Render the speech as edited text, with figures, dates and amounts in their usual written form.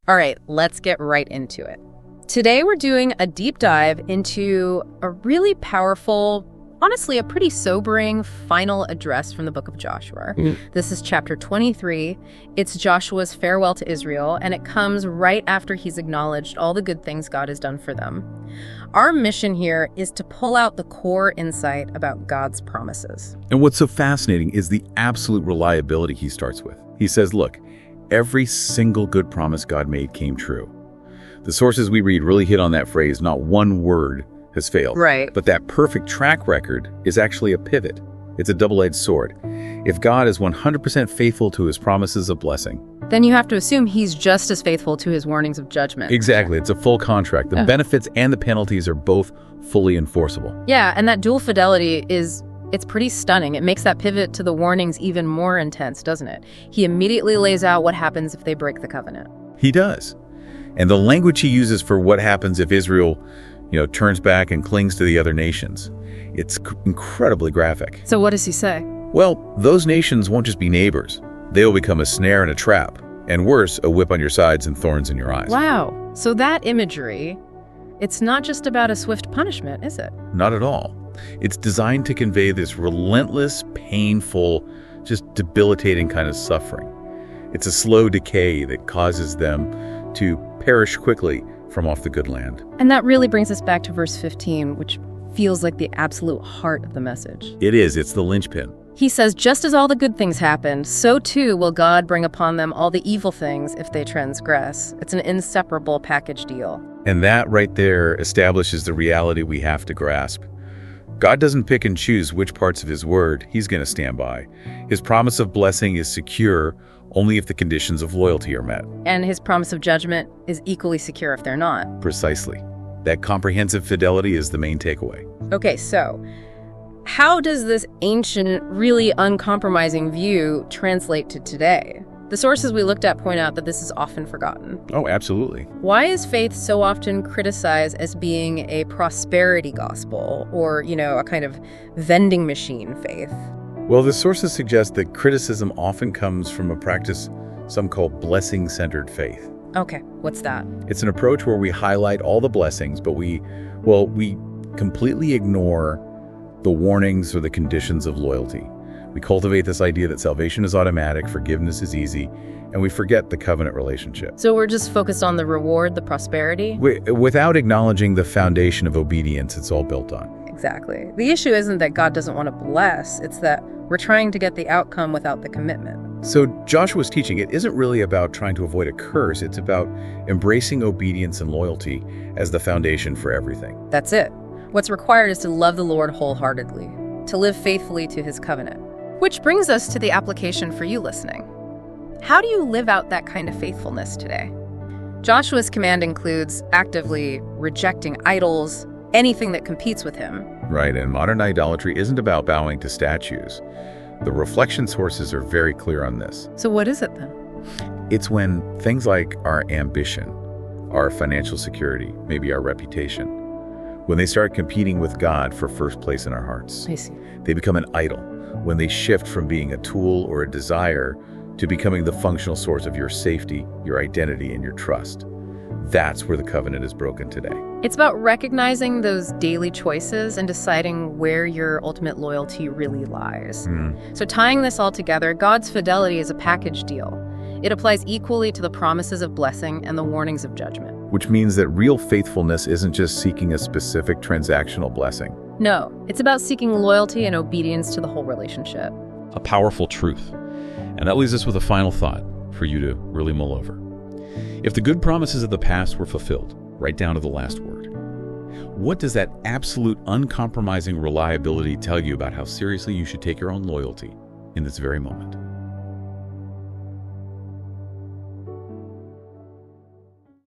All right, let's get right into it. Today we're doing a deep dive into a really powerful, honestly, a pretty sobering final address from the book of Joshua. This is chapter 23. It's Joshua's farewell to Israel, and it comes right after he's acknowledged all the good things God has done for them. Our mission here is to pull out the core insight about God's promises. And what's so fascinating is the absolute reliability he starts with. He says, look, every single good promise God made came true. The sources we read really hit on that phrase, not one word has failed. Right. But that perfect track record is actually a pivot. It's a double-edged sword. If God is 100% faithful to his promises of blessing, then you have to assume he's just as faithful to his warnings of judgment. Exactly. It's a full contract. The benefits and the penalties are both fully enforceable. Yeah, and that dual fidelity it's pretty stunning. It makes that pivot to the warnings even more intense, doesn't it? He immediately lays out what happens if they break the covenant. He does. And the language he uses for what happens if Israel, turns back and clings to the other nations, it's incredibly graphic. So what does he say? Well, those nations won't just be neighbors. They will become a snare and a trap. And worse, a whip on your sides and thorns in your eyes. Wow. So that imagery, it's not just about a swift punishment, is it? Not at all. It's designed to convey this relentless, painful, just debilitating kind of suffering. It's a slow decay that causes them to perish quickly from off the good land. And that really brings us back to verse 15, which feels like the absolute heart of the message. It is. It's the linchpin. He says, just as all the good things happened, so too will God bring upon them all the evil things if they transgress. It's an inseparable package deal. And that right there establishes the reality we have to grasp. God doesn't pick and choose which parts of his word he's going to stand by. His promise of blessing is secure only if the conditions of loyalty are met. And his promise of judgment is equally secure if they're not. Precisely. That comprehensive fidelity is the main takeaway. Okay, so how does this ancient, really uncompromising view translate to today? The sources we looked at point out that this is often forgotten. Oh, absolutely. Why is faith so often criticized as being a prosperity gospel or, a kind of vending machine faith? Well, the sources suggest that criticism often comes from a practice some call blessing-centered faith. Okay, what's that? It's an approach where we highlight all the blessings, but we completely ignore the warnings or the conditions of loyalty. We cultivate this idea that salvation is automatic, forgiveness is easy, and we forget the covenant relationship. So we're just focused on the reward, the prosperity? Without acknowledging the foundation of obedience it's all built on. Exactly. The issue isn't that God doesn't want to bless, it's that we're trying to get the outcome without the commitment. So Joshua's teaching, it isn't really about trying to avoid a curse, it's about embracing obedience and loyalty as the foundation for everything. That's it. What's required is to love the Lord wholeheartedly, to live faithfully to his covenant. Which brings us to the application for you listening. How do you live out that kind of faithfulness today? Joshua's command includes actively rejecting idols, anything that competes with him. Right, and modern idolatry isn't about bowing to statues. The reflection sources are very clear on this. So what is it then? It's when things like our ambition, our financial security, maybe our reputation, when they start competing with God for first place in our hearts. I see. They become an idol. When they shift from being a tool or a desire to becoming the functional source of your safety, your identity, and your trust. That's where the covenant is broken today. It's about recognizing those daily choices and deciding where your ultimate loyalty really lies. So tying this all together, God's fidelity is a package deal. It applies equally to the promises of blessing and the warnings of judgment. Which means that real faithfulness isn't just seeking a specific transactional blessing. No, it's about seeking loyalty and obedience to the whole relationship. A powerful truth. And that leaves us with a final thought for you to really mull over. If the good promises of the past were fulfilled, right down to the last word, what does that absolute uncompromising reliability tell you about how seriously you should take your own loyalty in this very moment?